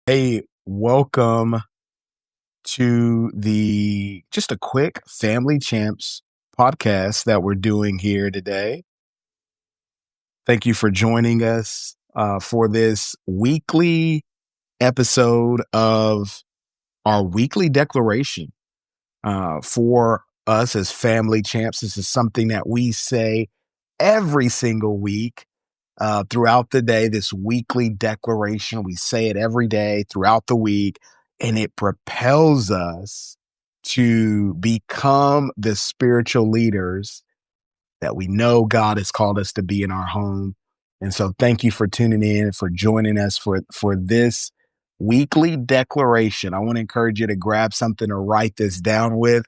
Hey, welcome to the just a quick Family Champs podcast that we're doing here today. Thank you for joining us for this weekly episode of our weekly declaration. For us as Family Champs, this is something that we say every single week throughout the day, this weekly declaration. We say it every day throughout the week, and it propels us to become the spiritual leaders that we know God has called us to be in our home. And so thank you for tuning in, for joining us for this weekly declaration. I want to encourage you to grab something to write this down with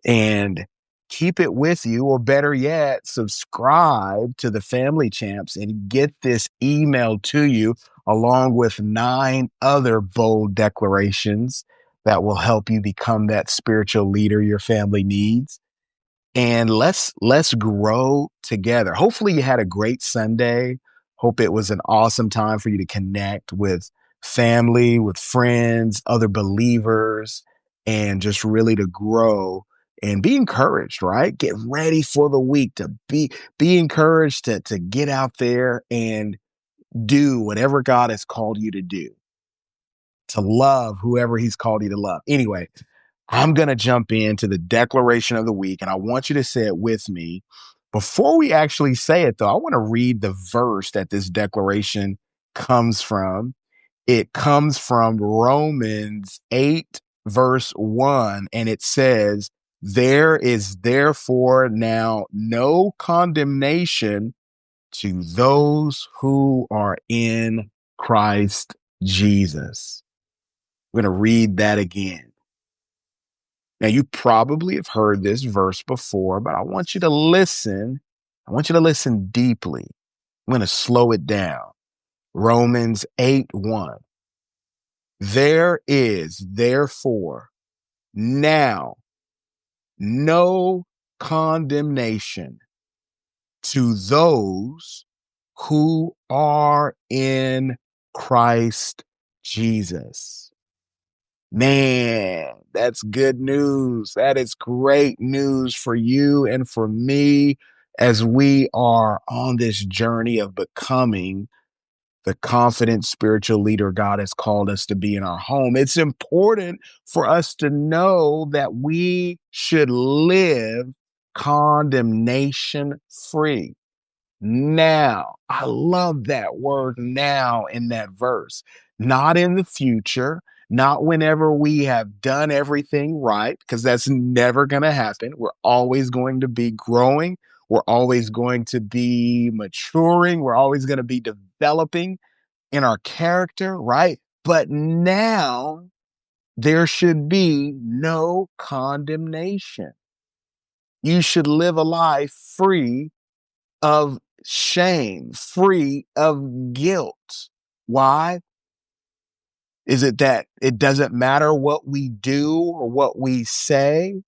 and keep it with you, or better yet, subscribe to the Family Champs and get this email to you along with 9 other bold declarations that will help you become that spiritual leader your family needs. And let's grow together. Hopefully you had a great Sunday. Hope it was an awesome time for you to connect with family, with friends, other believers, and just really to grow and be encouraged, right? Get ready for the week to be encouraged to get out there and do whatever God has called you to do, to love whoever he's called you to love. Anyway, I'm going to jump into the declaration of the week, and I want you to say it with me. Before we actually say it, though, I want to read the verse that this declaration comes from. It comes from Romans 8, verse 1, and it says, "There is therefore now no condemnation to those who are in Christ Jesus." I'm going to read that again. Now, you probably have heard this verse before, but I want you to listen. I want you to listen deeply. I'm going to slow it down. Romans 8:1. There is therefore now no condemnation to those who are in Christ Jesus. Man, that's good news. That is great news for you and for me as we are on this journey of becoming the confident spiritual leader God has called us to be in our home. It's important for us to know that we should live condemnation free. Now, I love that word now in that verse, not in the future, not whenever we have done everything right, because that's never going to happen. We're always going to be growing. We're always going to be maturing. We're always going to be developing in our character, right? But now there should be no condemnation. You should live a life free of shame, free of guilt. Why? Is it that it doesn't matter what we do or what we say?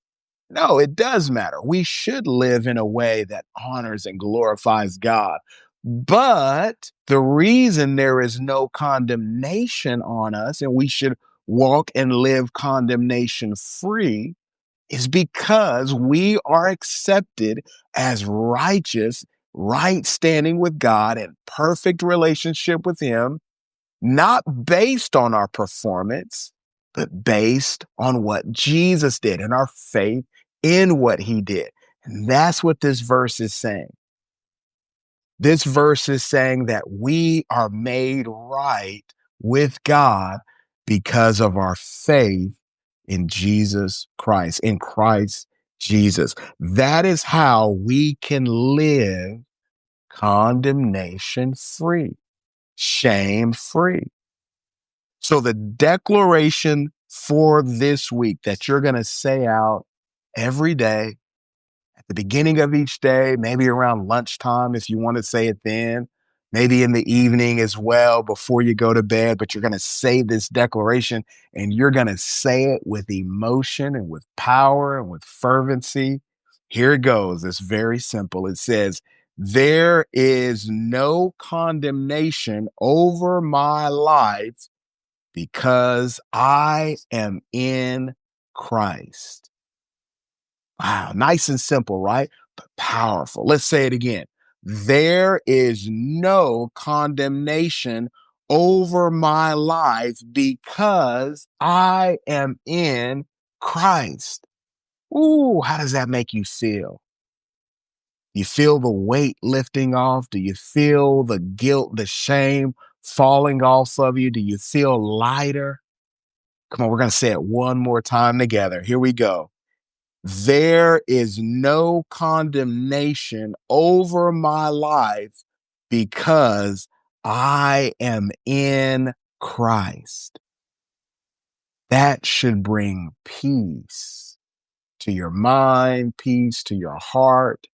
No, it does matter. We should live in a way that honors and glorifies God. But the reason there is no condemnation on us and we should walk and live condemnation free is because we are accepted as righteous, right standing with God, and perfect relationship with Him, not based on our performance, but based on what Jesus did and our faith in what He did. And that's what this verse is saying. This verse is saying that we are made right with God because of our faith in Jesus Christ, in Christ Jesus. That is how we can live condemnation free, shame free. So the declaration for this week that you're going to say out every day, at the beginning of each day, maybe around lunchtime if you want to say it then, maybe in the evening as well before you go to bed, but you're going to say this declaration and you're going to say it with emotion and with power and with fervency. Here it goes. It's very simple. It says, "There is no condemnation over my life because I am in Christ. Wow, nice and simple, right? But powerful. Let's say it again. There is no condemnation over my life because I am in Christ. Ooh, how does that make you feel? You feel the weight lifting off? Do you feel the guilt, the shame falling off of you? Do you feel lighter? Come on, we're going to say it one more time together. Here we go. There is no condemnation over my life because I am in Christ. That should bring peace to your mind, peace to your heart,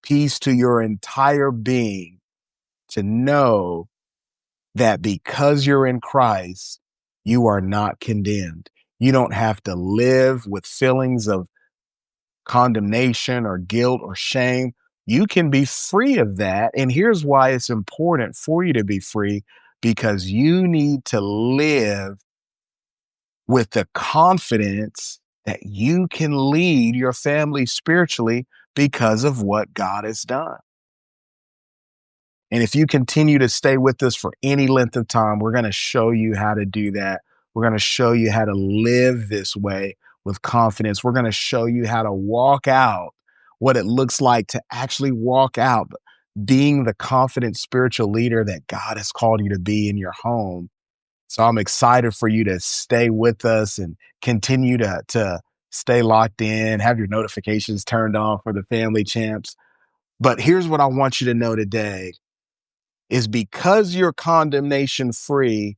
peace to your entire being to know that because you're in Christ, you are not condemned. You don't have to live with feelings of condemnation or guilt or shame. You can be free of that. And here's why it's important for you to be free, because you need to live with the confidence that you can lead your family spiritually because of what God has done. And if you continue to stay with us for any length of time, we're going to show you how to do that. We're going to show you how to live this way with confidence. We're going to show you how to walk out what it looks like to actually walk out being the confident spiritual leader that God has called you to be in your home. So I'm excited for you to stay with us and continue to stay locked in, have your notifications turned on for the Family Champs. But here's what I want you to know today is because you're condemnation free,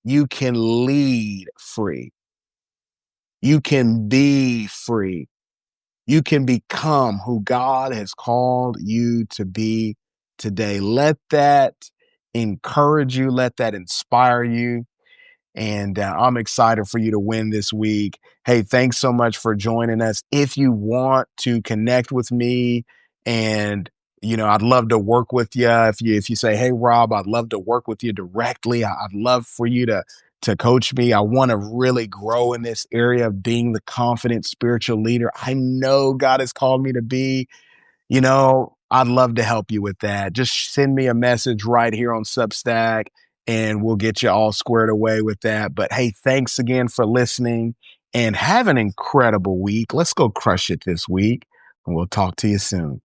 you can lead free. You can be free. You can become who God has called you to be today. Let that encourage you. Let that inspire you. And I'm excited for you to win this week. Hey, thanks so much for joining us. If you want to connect with me and I'd love to work with you. If you say, hey, Rob, I'd love to work with you directly. I'd love for you to coach me. I want to really grow in this area of being the confident spiritual leader I know God has called me to be. I'd love to help you with that. Just send me a message right here on Substack and we'll get you all squared away with that. But hey, thanks again for listening and have an incredible week. Let's go crush it this week and we'll talk to you soon.